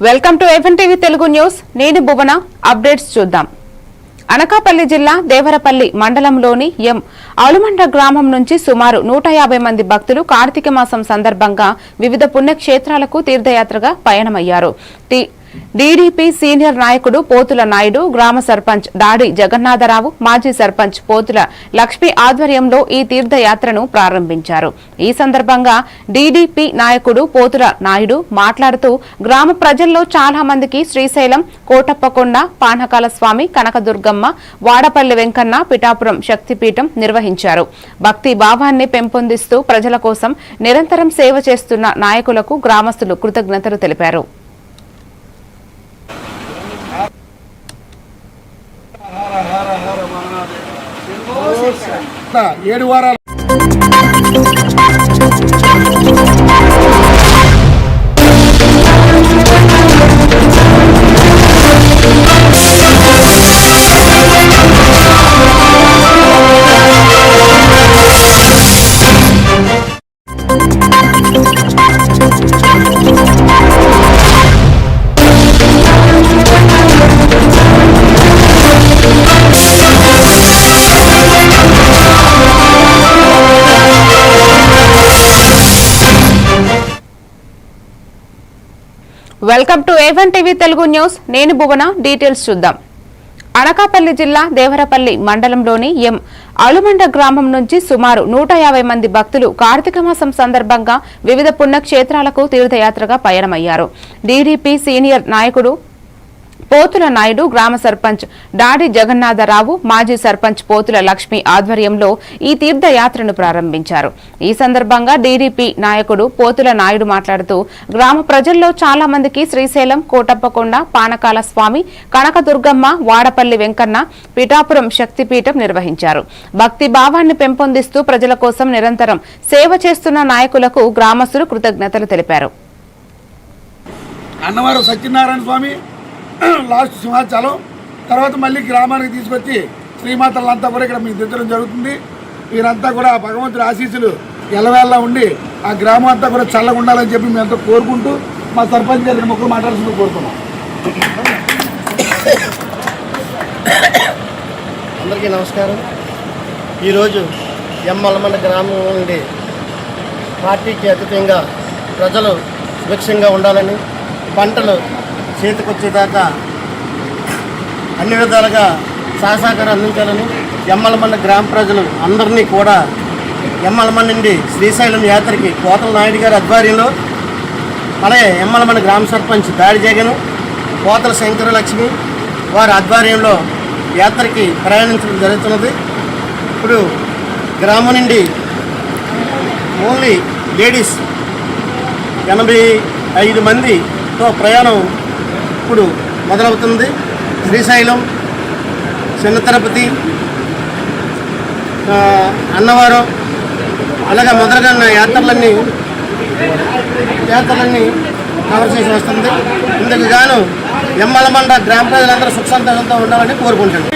Welcome to FNTV Telugu news. నేను భువన. Updates చూద్దాం. అనకాపల్లి జిల్లా దేవరపల్లి మండలంలోని ఆలుమండ గ్రామం నుంచి సుమారు 150 మంది భక్తులు కార్తీక మాసం సందర్భంగా వివిధ పుణ్యక్షేత్రాలకు తీర్థయాత్రగా పయనమయ్యారు. టీడీపీ సీనియర్ నాయకుడు పోతుల నాయుడు, గ్రామ సర్పంచ్ దాడి జగన్నాథరావు, మాజీ సర్పంచ్ పోతుల లక్ష్మి ఆధ్వర్యంలో ఈ తీర్థయాత్రను ప్రారంభించారు. ఈ సందర్భంగా టీడీపీ నాయకుడు పోతుల నాయుడు మాట్లాడుతూ గ్రామ ప్రజల్లో చాలా మందికి శ్రీశైలం, కోటప్పకొండ, పానకాల స్వామి, కనకదుర్గమ్మ, వాడపల్లి వెంకన్న, పిఠాపురం శక్తిపీఠం నిర్వహించారు. భక్తి భావాన్ని పెంపొందిస్తూ ప్రజల కోసం నిరంతరం సేవ చేస్తున్న నాయకులకు గ్రామస్తులు కృతజ్ఞతలు తెలిపారు. ఏడు వారాలు welcome to FNTV Telugu news. నేను భువన. డీటెయిల్స్ చూద్దాం. అనకాపల్లి జిల్లా దేవరపల్లి మండలంలోని ఆలుమండ గ్రామం నుంచి సుమారు 150 మంది భక్తులు కార్తీక మాసం సందర్భంగా వివిధ పుణ్యక్షేత్రాలకు తీర్థయాత్రగా పయనమయ్యారు. టీడీపీ సీనియర్ నాయకుడు పోతుల నాయుడు, గ్రామ సర్పంచ్ దాడి జగన్నాథరావు, మాజీ సర్పంచ్ పోతుల లక్ష్మి ఆధ్వర్యంలో ఈ తీర్థయాత్రను ప్రారంభించారు. ఈ సందర్భంగా టీడీపీ నాయకుడు పోతుల నాయుడు మాట్లాడుతూ గ్రామ ప్రజల్లో చాలా మందికి శ్రీశైలం, కోటప్పకొండ, పానకాల స్వామి, కనకదుర్గమ్మ, వాడపల్లి వెంకన్న, పిఠాపురం శక్తిపీఠం నిర్వహించారు. భక్తి భావాన్ని పెంపొందిస్తూ ప్రజల కోసం నిరంతరం సేవ చేస్తున్న నాయకులకు గ్రామస్తులు కృతజ్ఞతలు తెలిపారు. అన్నవరం సత్యనారాయణ స్వామి లాస్ట్ సింహాచలం తర్వాత మళ్ళీ గ్రామానికి తీసుకొచ్చి శ్రీమాతలంతా కూడా ఇక్కడ మీకు దిద్దడం జరుగుతుంది. వీరంతా కూడా భగవంతుడి ఆశీస్సులు ఎల్లవేళ్ళ ఉండి ఆ గ్రామం అంతా కూడా చల్లగా ఉండాలని చెప్పి మేము ఎంతో కోరుకుంటూ మా సర్పంచ్ గారి ముగ్గురు మాట్లాడుతూ కోరుతున్నాం. అందరికీ నమస్కారం. ఈరోజు ఆలుమండ గ్రామం నుండి పార్టీకి అతీతంగా ప్రజలు సుభిక్షంగా ఉండాలని, పంటలు చేతికొచ్చేదాకా అన్ని విధాలుగా సహసహకారం అందించాలని ఆలుమండ గ్రామ ప్రజలు అందరినీ కూడా ఆలుమండ నుండి శ్రీశైలం యాత్రకి పోతల నాయుడు గారి ఆధ్వర్యంలో, అలాగే ఆలుమండ గ్రామ సర్పంచ్ దాడి జగన్, పోతల శంకర లక్ష్మి వారి ఆధ్వర్యంలో యాత్రకి ప్రయాణించడం జరుగుతున్నది. ఇప్పుడు గ్రామం నుండి ఓన్లీ లేడీస్ 85 మందితో ప్రయాణం ఇప్పుడు మొదలవుతుంది. శ్రీశైలం, చిన్న తిరుపతి, అన్నవరం అలాగే మొదలుగా యాత్రలన్నీ కవర్ చేసి వస్తుంది. ఇందుకు గాను ఆలుమండ గ్రామ ప్రజలందరూ సుఖ సంతోషంతో ఉండాలని కోరుకుంటున్నాను.